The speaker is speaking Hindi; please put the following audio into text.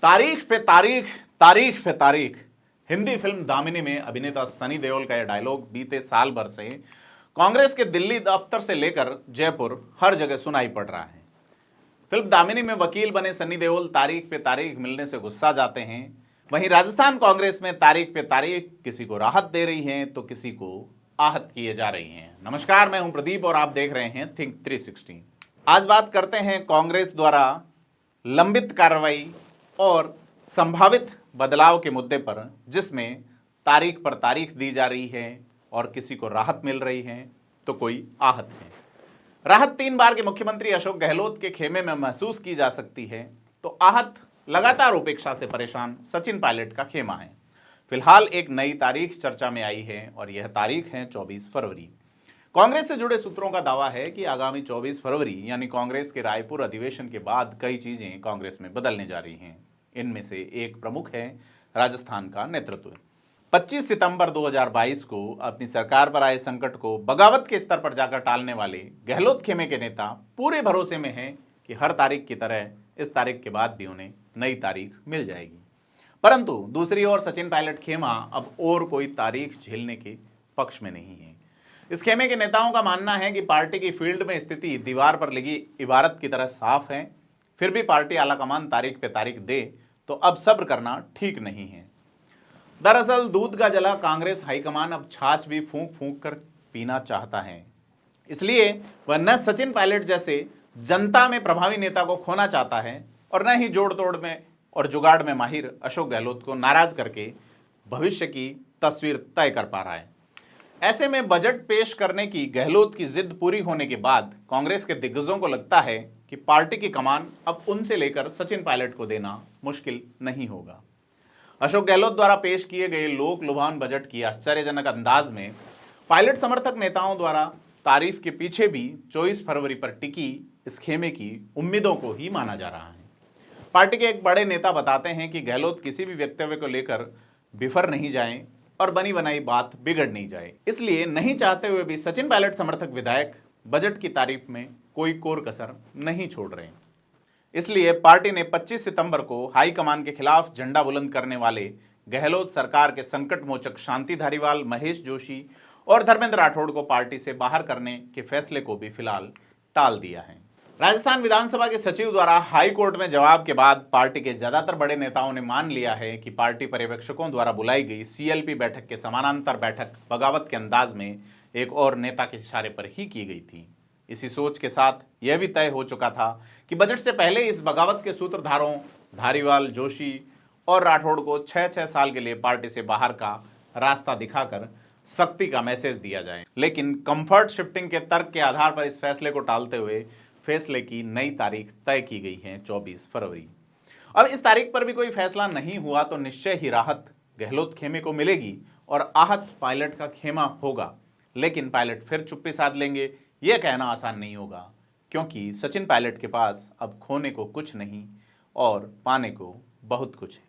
तारीख पे तारीख, तारीख पे तारीख। हिंदी फिल्म दामिनी में अभिनेता सनी देओल का यह डायलॉग बीते साल भर से कांग्रेस के दिल्ली दफ्तर से लेकर जयपुर हर जगह सुनाई पड़ रहा है। फिल्म दामिनी में वकील बने सनी देओल तारीख पे तारीख मिलने से गुस्सा जाते हैं। वहीं राजस्थान कांग्रेस में तारीख पे तारीख किसी को राहत दे रही है तो किसी को आहत किए जा रही हैं। नमस्कार, मैं हूं प्रदीप और आप देख रहे हैं थिंक 360। आज बात करते हैं कांग्रेस द्वारा लंबित कार्रवाई और संभावित बदलाव के मुद्दे पर, जिसमें तारीख पर तारीख दी जा रही है और किसी को राहत मिल रही है तो कोई आहत है। राहत 3 बार के मुख्यमंत्री अशोक गहलोत के खेमे में महसूस की जा सकती है, तो आहत लगातार उपेक्षा से परेशान सचिन पायलट का खेमा है। फिलहाल एक नई तारीख चर्चा में आई है और यह तारीख है 24 फरवरी। कांग्रेस से जुड़े सूत्रों का दावा है कि आगामी 24 फरवरी यानी कांग्रेस के रायपुर अधिवेशन के बाद कई चीजें कांग्रेस में बदलने जा रही हैं। इनमें से एक प्रमुख है राजस्थान का नेतृत्व। 25 सितंबर 2022 को अपनी सरकार पर आए संकट को बगावत के स्तर पर जाकर टालने वाले गहलोत खेमे के नेता पूरे भरोसे में हैं कि हर तारीख की तरह इस तारीख के बाद भी उन्हें नई तारीख मिल जाएगी। परंतु दूसरी ओर सचिन पायलट खेमा अब और कोई तारीख झेलने के पक्ष में नहीं है। इस खेमे के नेताओं का मानना है कि पार्टी की फील्ड में स्थिति दीवार पर लगी इबारत की तरह साफ है, फिर भी पार्टी आलाकमान तारीख पे तारीख दे तो अब सब्र करना ठीक नहीं है। दरअसल दूध का जला कांग्रेस हाईकमान अब छाछ भी फूंक फूंक कर पीना चाहता है। इसलिए वह न सचिन पायलट जैसे जनता में प्रभावी नेता को खोना चाहता है और न ही जोड़ तोड़ में और जुगाड़ में माहिर अशोक गहलोत को नाराज करके भविष्य की तस्वीर तय कर पा रहा है। ऐसे में बजट पेश करने की गहलोत की जिद पूरी होने के बाद कांग्रेस के दिग्गजों को लगता है कि पार्टी की कमान अब उनसे लेकर सचिन पायलट को देना मुश्किल नहीं होगा। अशोक गहलोत द्वारा पेश किए गए लोक लुभावन बजट की आश्चर्यजनक अंदाज में पायलट समर्थक नेताओं द्वारा तारीफ के पीछे भी 24 फरवरी पर टिकी इस खेमे की उम्मीदों को ही माना जा रहा है। पार्टी के एक बड़े नेता बताते हैं कि गहलोत किसी भी वक्तव्य को लेकर बिफर नहीं जाएं और बनी बनाई बात बिगड़ नहीं जाए, इसलिए नहीं चाहते हुए भी सचिन पायलट समर्थक विधायक बजट की तारीफ में कोई कोर कसर नहीं छोड़ रहे। इसलिए पार्टी ने 25 सितंबर को हाईकमान के खिलाफ झंडा बुलंद करने वाले गहलोत सरकार के संकट मोचक शांति धारीवाल, महेश जोशी और धर्मेंद्र राठौड़ को पार्टी से बाहर करने के फैसले को भी फिलहाल टाल दिया है। राजस्थान विधानसभा के सचिव द्वारा हाई कोर्ट में जवाब के बाद पार्टी के ज्यादातर बड़े नेताओं ने मान लिया है कि पार्टी पर्यवेक्षकों द्वारा बुलाई गई सीएलपी बैठक के समानांतर बैठक बगावत के अंदाज में एक और नेता के इशारे पर ही की गई थी। इसी सोच के साथ यह भी तय हो चुका था कि बजट से पहले इस बगावत के सूत्रधारों धारीवाल, जोशी और राठौड़ को 6-6 साल के लिए पार्टी से बाहर का रास्ता दिखाकर सख्ती का मैसेज दिया जाए। लेकिन कंफर्ट शिफ्टिंग के तर्क के आधार पर इस फैसले को टालते हुए फैसले की नई तारीख तय की गई है 24 फरवरी। अब इस तारीख पर भी कोई फैसला नहीं हुआ तो निश्चय ही राहत गहलोत खेमे को मिलेगी और आहत पायलट का खेमा होगा। लेकिन पायलट फिर चुप्पी साध लेंगे, यह कहना आसान नहीं होगा, क्योंकि सचिन पायलट के पास अब खोने को कुछ नहीं और पाने को बहुत कुछ है।